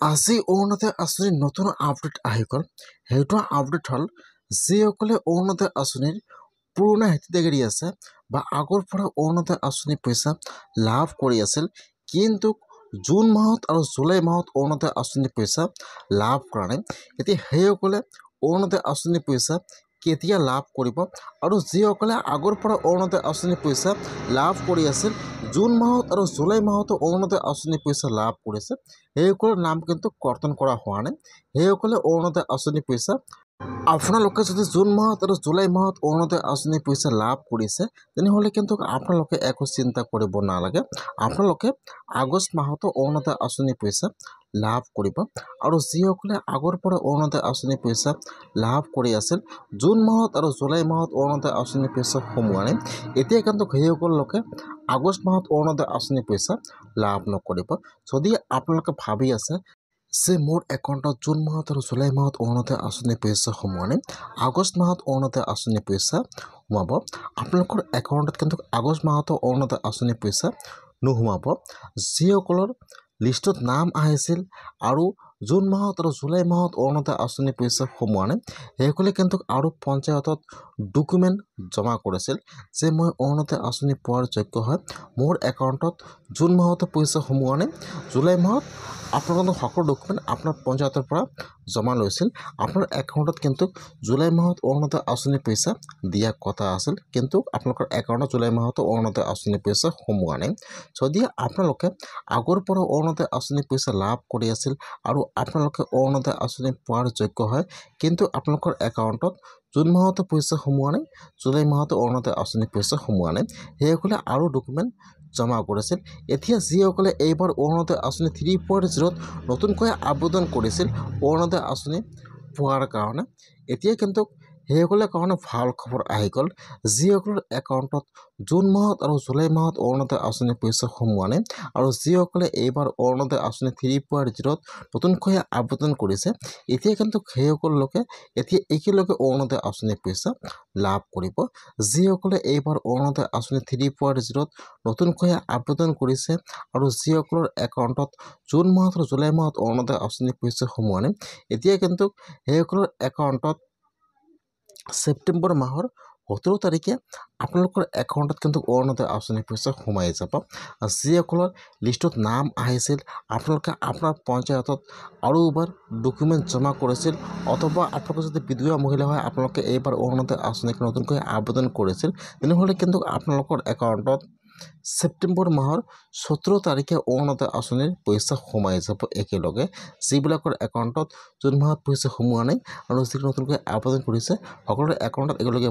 আজি অৰুণোদয় আঁচনিৰ নতুন আপডেট আহি গ'ল। সেইটো আপডেট হ'ল যিসকলে অৰুণোদয় আঁচনিৰ পুৰণা হিতাধিকাৰী আছে বা আগৰ পৰা অৰুণোদয় আঁচনিৰ পইচা লাভ কৰি আছিল, কিন্তু জুন মাহত আৰু জুলাই মাহত অৰুণোদয় আঁচনিৰ পইচা লাভ কৰা নাই। এতিয়া সেইসকলে অৰুণোদয় আঁচনিৰ পইচা কেতিয়া লাভ কৰিব, আৰু যিসকলে আগৰ পৰা অৰুণোদয় আঁচনিৰ পইচা লাভ কৰি আছিল, জুন মাহত আৰু জুলাই মাহতো অৰুণোদয় আঁচনিৰ পইচা লাভ কৰিছে, সেইসকলৰ নাম কিন্তু কৰ্তন কৰা হোৱা নাই। সেইসকলে অৰুণোদয় আঁচনিৰ পইচা, আপোনালোকে যদি জুন মাহত আৰু জুলাই মাহত অৰুণোদয় আঁচনিৰ পইচা লাভ কৰিছে, তেনেহ'লে কিন্তু আপোনালোকে একো চিন্তা কৰিব নালাগে। আপোনালোকে আগষ্ট মাহতো অৰুণোদয় আঁচনিৰ পইচা লাভ কৰিব। আৰু যিসকলে আগৰ পৰা অৰুণোদয় আঁচনিৰ পইচা লাভ কৰি আছিল, জুন মাহত আৰু জুলাই মাহত অৰুণোদয় আঁচনিৰ পইচা সোমোৱা নাই, এতিয়া কিন্তু সেইসকল লোকে আগষ্ট মাহত অৰুণোদয় আঁচনিৰ পইচা লাভ নকৰিব। যদি আপোনালোকে ভাবি আছে যে মোৰ একাউণ্টত জুন মাহত আৰু জুলাই মাহত অৰুণোদয় আঁচনিৰ পইচা সোমোৱা নাই, আগষ্ট মাহত অৰুণোদয় আঁচনিৰ পইচা সোমাব, আপোনালোকৰ একাউণ্টত কিন্তু আগষ্ট মাহতো অৰুণোদয় আঁচনিৰ পইচা নোসোমাব। যিসকলৰ লিষ্টত নাম আহিছিল আৰু জুন মাহত আৰু জুলাই মাহত অৰুণোদয় আঁচনিৰ পইচা সোমোৱা নাই, সেইসকলে কিন্তু আৰু পঞ্চায়তত ডকুমেণ্ট জমা কৰিছিল যে মই অৰুণোদয় আঁচনি পোৱাৰ যোগ্য হয়, মোৰ একাউণ্টত জুন মাহতো পইচা সোমোৱা নাই, জুলাই মাহত আপোনালোকৰ সকলো ডকুমেণ্ট আপোনাৰ পঞ্চায়তৰ পৰা জমা লৈছিল, আপোনাৰ একাউণ্টত কিন্তু জুলাই মাহত অৰুণোদয় আঁচনিৰ পইচা দিয়া কথা আছিল, কিন্তু আপোনালোকৰ একাউণ্টত জুলাই মাহতো অৰুণোদয় আঁচনিৰ পইচা সোমোৱা নাই। যদি আপোনালোকে আগৰ পৰা অৰুণোদয় আঁচনিৰ পইচা লাভ কৰি আছিল আৰু আপোনালোকে অৰুণোদয় আঁচনি পোৱাৰ যোগ্য হয়, কিন্তু আপোনালোকৰ একাউণ্টত জুন মাহতো পইচা সোমোৱা নাই, জুলাই মাহতো অৰুণোদয় আঁচনিৰ পইচা সোমোৱা নাই, সেইসকলে আৰু ডকুমেণ্ট জমা কৰিছিল। এতিয়া যিসকলে এইবাৰ অৰুণোদয় আঁচনি 3.0ত নতুনকৈ আবেদন কৰিছিল অৰুণোদয় আঁচনি পোৱাৰ কাৰণে, এতিয়া কিন্তু সেইসকলৰ কাৰণে ভাল খবৰ আহি গ'ল। যিসকলৰ একাউণ্টত জুন মাহত আৰু জুলাই মাহত অৰুণোদয় আঁচনিৰ পইচা সোমোৱা নাই, আৰু যিসকলে এইবাৰ অৰুণোদয় আঁচনি 3.0ত নতুনকৈ আবেদন কৰিছে, এতিয়া কিন্তু সেইসকল লোকে এতিয়া একেলগে অৰুণোদয় আঁচনিৰ পইচা লাভ কৰিব। যিসকলে এইবাৰ অৰুণোদয় আঁচনি 3.0ত নতুনকৈ আবেদন কৰিছে আৰু যিসকলৰ একাউণ্টত জুন মাহত আৰু জুলাই মাহত অৰুণোদয় আঁচনিৰ পইচা সোমোৱা নাই, এতিয়া কিন্তু সেইসকলৰ একাউণ্টত ছেপ্টেম্বৰ মাহৰ 17 তাৰিখে আপোনালোকৰ একাউণ্টত কিন্তু অৰুণোদয় আঁচনিৰ পইচা সোমাই যাব। যিসকলৰ লিষ্টত নাম আহিছিল, আপোনালোকে আপোনাৰ পঞ্চায়তত আৰু এবাৰ ডকুমেণ্ট জমা কৰিছিল, অথবা আপোনালোকে যদি বিধৱা মহিলা হয়, আপোনালোকে এইবাৰ অৰুণোদয় আঁচনিক নতুনকৈ আবেদন কৰিছিল, তেনেহ'লে কিন্তু আপোনালোকৰ একাউণ্টত ছেপ্টেম্বৰ মাহৰ 17 তাৰিখে অৰুণোদয় আঁচনিৰ পইচা সোমাই যাব একেলগে। যিবিলাকৰ একাউণ্টত জুন মাহত পইচা সোমোৱা নাই আৰু যি নতুনকৈ আবেদন কৰিছে, সকলোৰে একাউণ্টত একেলগে